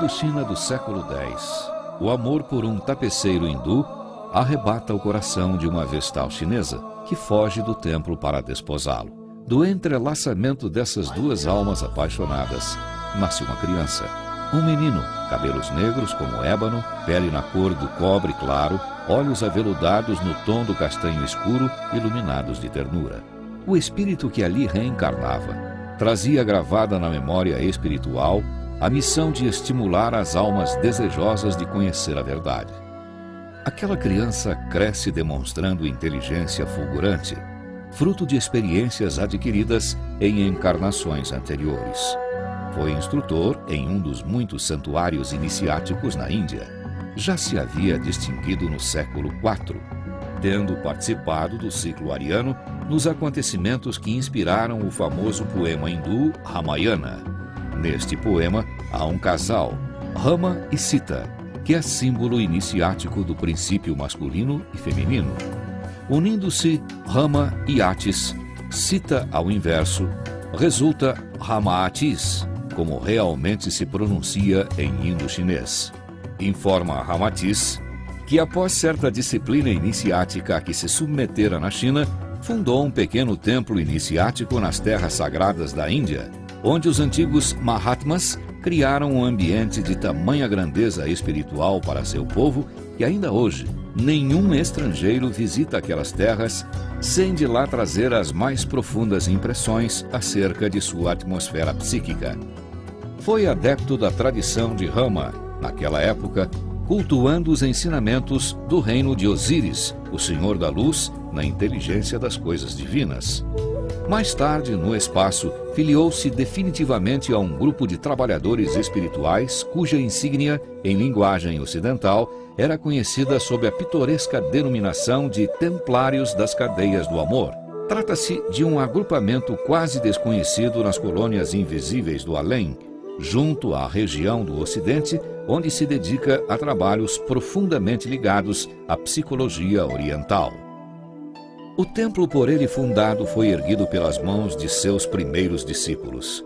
China do século X, o amor por um tapeceiro hindu arrebata o coração de uma vestal chinesa, que foge do templo para desposá-lo. Do entrelaçamento dessas duas almas apaixonadas, nasce uma criança. Um menino, cabelos negros como ébano, pele na cor do cobre claro, olhos aveludados no tom do castanho escuro, iluminados de ternura. O espírito que ali reencarnava trazia gravada na memória espiritual a missão de estimular as almas desejosas de conhecer a verdade. Aquela criança cresce demonstrando inteligência fulgurante, fruto de experiências adquiridas em encarnações anteriores. Foi instrutor em um dos muitos santuários iniciáticos na Índia. Já se havia distinguido no século IV, tendo participado do ciclo ariano nos acontecimentos que inspiraram o famoso poema hindu Ramayana. Neste poema, há um casal, Rama e Sita, que é símbolo iniciático do princípio masculino e feminino. Unindo-se Rama e Atis, Sita ao inverso, resulta Rama-Atis, como realmente se pronuncia em indo-chinês. Informa Rama-Atis que, após certa disciplina iniciática a que se submetera na China, fundou um pequeno templo iniciático nas terras sagradas da Índia, onde os antigos Mahatmas criaram um ambiente de tamanha grandeza espiritual para seu povo que ainda hoje nenhum estrangeiro visita aquelas terras sem de lá trazer as mais profundas impressões acerca de sua atmosfera psíquica. Foi adepto da tradição de Rama, naquela época, cultuando os ensinamentos do reino de Osíris, o Senhor da Luz, na inteligência das coisas divinas. Mais tarde, no espaço, filiou-se definitivamente a um grupo de trabalhadores espirituais cuja insígnia, em linguagem ocidental, era conhecida sob a pitoresca denominação de Templários das Cadeias do Amor. Trata-se de um agrupamento quase desconhecido nas colônias invisíveis do além, junto à região do Ocidente, onde se dedica a trabalhos profundamente ligados à psicologia oriental. O templo por ele fundado foi erguido pelas mãos de seus primeiros discípulos.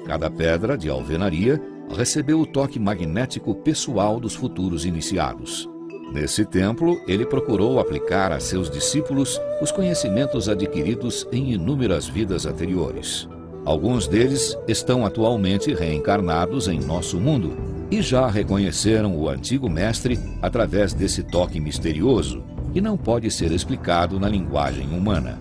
Cada pedra de alvenaria recebeu o toque magnético pessoal dos futuros iniciados. Nesse templo, ele procurou aplicar a seus discípulos os conhecimentos adquiridos em inúmeras vidas anteriores. Alguns deles estão atualmente reencarnados em nosso mundo e já reconheceram o antigo mestre através desse toque misterioso, que não pode ser explicado na linguagem humana.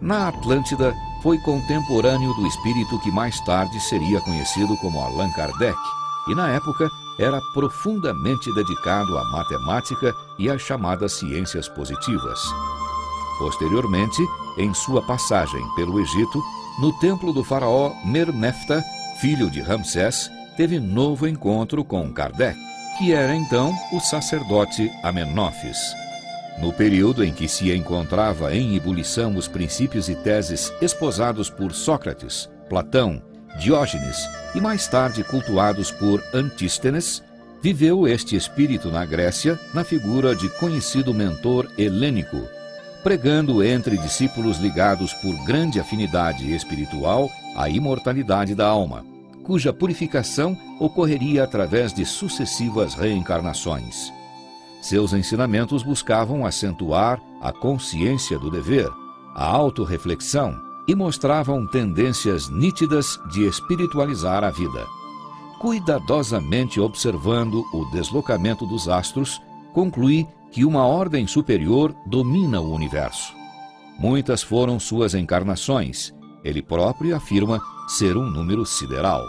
Na Atlântida, foi contemporâneo do espírito que mais tarde seria conhecido como Allan Kardec, e na época era profundamente dedicado à matemática e às chamadas ciências positivas. Posteriormente, em sua passagem pelo Egito, no templo do faraó Mer-Nefta, filho de Ramsés, teve novo encontro com Kardec, que era então o sacerdote Amenófis. No período em que se encontrava em ebulição os princípios e teses esposados por Sócrates, Platão, Diógenes e mais tarde cultuados por Antístenes, viveu este espírito na Grécia na figura de conhecido mentor helênico, pregando entre discípulos ligados por grande afinidade espiritual à imortalidade da alma, cuja purificação ocorreria através de sucessivas reencarnações. Seus ensinamentos buscavam acentuar a consciência do dever, a autorreflexão e mostravam tendências nítidas de espiritualizar a vida. Cuidadosamente observando o deslocamento dos astros, conclui que uma ordem superior domina o universo. Muitas foram suas encarnações. Ele próprio afirma ser um número sideral.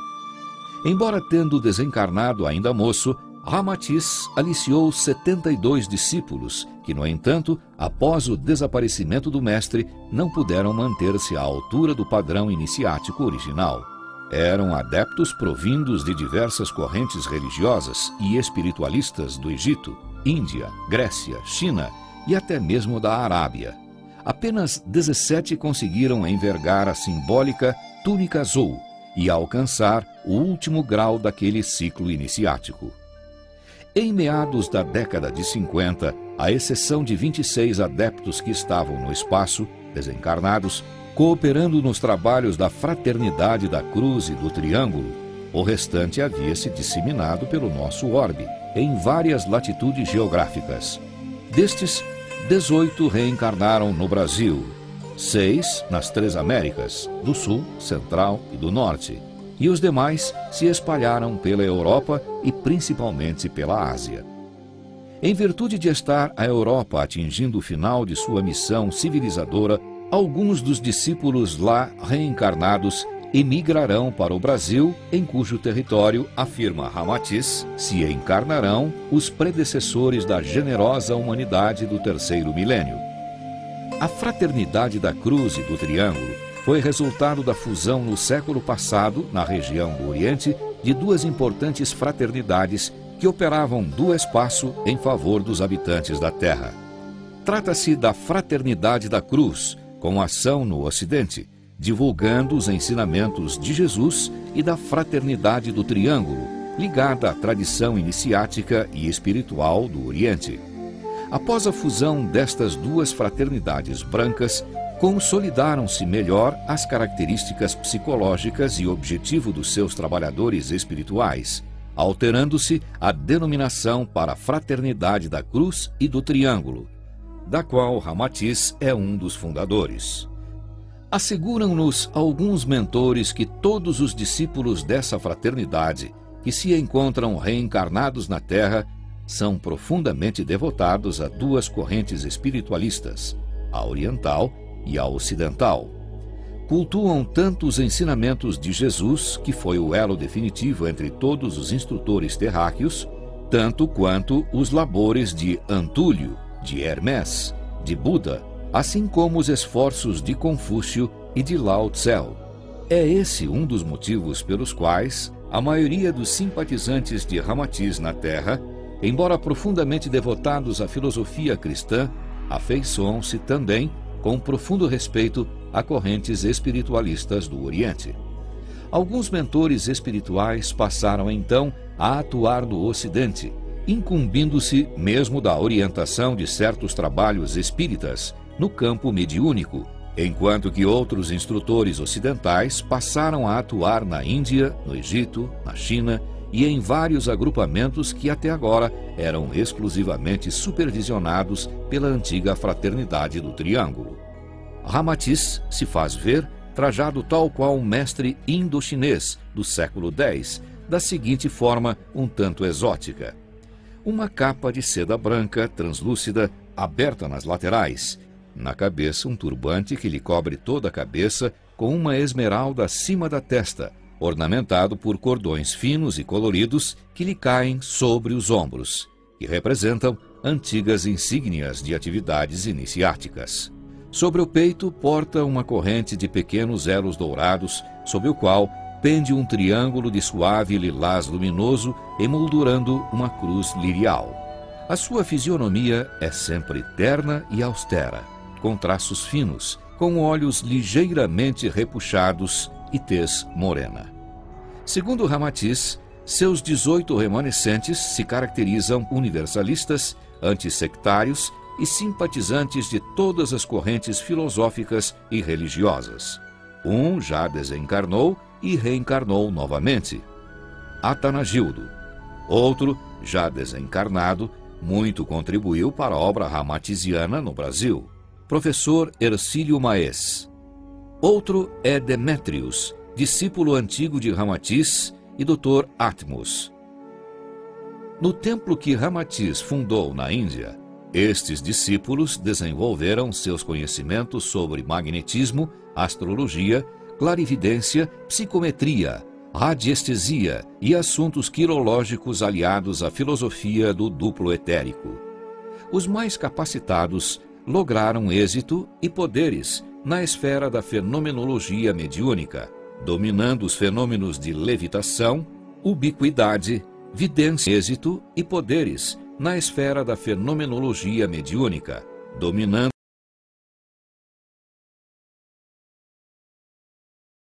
Embora tendo desencarnado ainda moço, Rama-Atis aliciou 72 discípulos, que, no entanto, após o desaparecimento do mestre, não puderam manter-se à altura do padrão iniciático original. Eram adeptos provindos de diversas correntes religiosas e espiritualistas do Egito, Índia, Grécia, China e até mesmo da Arábia. Apenas 17 conseguiram envergar a simbólica túnica azul e alcançar o último grau daquele ciclo iniciático. Em meados da década de 50, à exceção de 26 adeptos que estavam no espaço, desencarnados, cooperando nos trabalhos da Fraternidade da Cruz e do Triângulo, O restante havia se disseminado pelo nosso orbe, em várias latitudes geográficas. Destes, 18 reencarnaram no Brasil, 6 nas 3 Américas, do Sul, Central e do Norte, e os demais se espalharam pela Europa e principalmente pela Ásia. Em virtude de estar a Europa atingindo o final de sua missão civilizadora, alguns dos discípulos lá reencarnados emigrarão para o Brasil, em cujo território, afirma Ramatiz, se encarnarão os predecessores da generosa humanidade do terceiro milênio. A Fraternidade da Cruz e do Triângulo foi resultado da fusão no século passado, na região do Oriente, de duas importantes fraternidades que operavam do espaço em favor dos habitantes da Terra. Trata-se da Fraternidade da Cruz, com ação no Ocidente, divulgando os ensinamentos de Jesus, e da Fraternidade do Triângulo, ligada à tradição iniciática e espiritual do Oriente. Após a fusão destas duas fraternidades brancas, consolidaram-se melhor as características psicológicas e objetivo dos seus trabalhadores espirituais, alterando-se a denominação para Fraternidade da Cruz e do Triângulo, da qual Ramatiz é um dos fundadores. Asseguram-nos alguns mentores que todos os discípulos dessa fraternidade, que se encontram reencarnados na Terra, são profundamente devotados a duas correntes espiritualistas, a oriental e a ocidental. Cultuam tanto os ensinamentos de Jesus, que foi o elo definitivo entre todos os instrutores terráqueos, tanto quanto os labores de Antúlio, de Hermés, de Buda, assim como os esforços de Confúcio e de Lao Tse. É esse um dos motivos pelos quais a maioria dos simpatizantes de Ramatiz na Terra, embora profundamente devotados à filosofia cristã, afeiçoam-se também, com profundo respeito, a correntes espiritualistas do Oriente. Alguns mentores espirituais passaram então a atuar no Ocidente, incumbindo-se mesmo da orientação de certos trabalhos espíritas no campo mediúnico, enquanto que outros instrutores ocidentais passaram a atuar na Índia, no Egito, na China e em vários agrupamentos que até agora eram exclusivamente supervisionados pela antiga Fraternidade do Triângulo. Ramatiz se faz ver trajado tal qual um mestre indo-chinês do século X, da seguinte forma um tanto exótica: uma capa de seda branca, translúcida, aberta nas laterais, na cabeça um turbante que lhe cobre toda a cabeça, com uma esmeralda acima da testa, ornamentado por cordões finos e coloridos que lhe caem sobre os ombros, que representam antigas insígnias de atividades iniciáticas. Sobre o peito porta uma corrente de pequenos elos dourados, sob o qual pende um triângulo de suave lilás luminoso, emoldurando uma cruz lirial. A sua fisionomia é sempre terna e austera, com traços finos, com olhos ligeiramente repuxados e tez morena. Segundo Ramatiz, seus 18 remanescentes se caracterizam universalistas, antissectários e simpatizantes de todas as correntes filosóficas e religiosas. Um já desencarnou e reencarnou novamente, Atanagildo. Outro, já desencarnado, muito contribuiu para a obra ramatiziana no Brasil, professor Hercílio Maes. Outro é Demétrios, discípulo antigo de Ramatiz, e Dr. Atmos. No templo que Ramatiz fundou na Índia, estes discípulos desenvolveram seus conhecimentos sobre magnetismo, astrologia, clarividência, psicometria, radiestesia e assuntos quirológicos aliados à filosofia do duplo etérico. Os mais capacitados lograram êxito e poderes na esfera da fenomenologia mediúnica, dominando os fenômenos de levitação, ubiquidade, vidência, êxito e poderes na esfera da fenomenologia mediúnica, dominando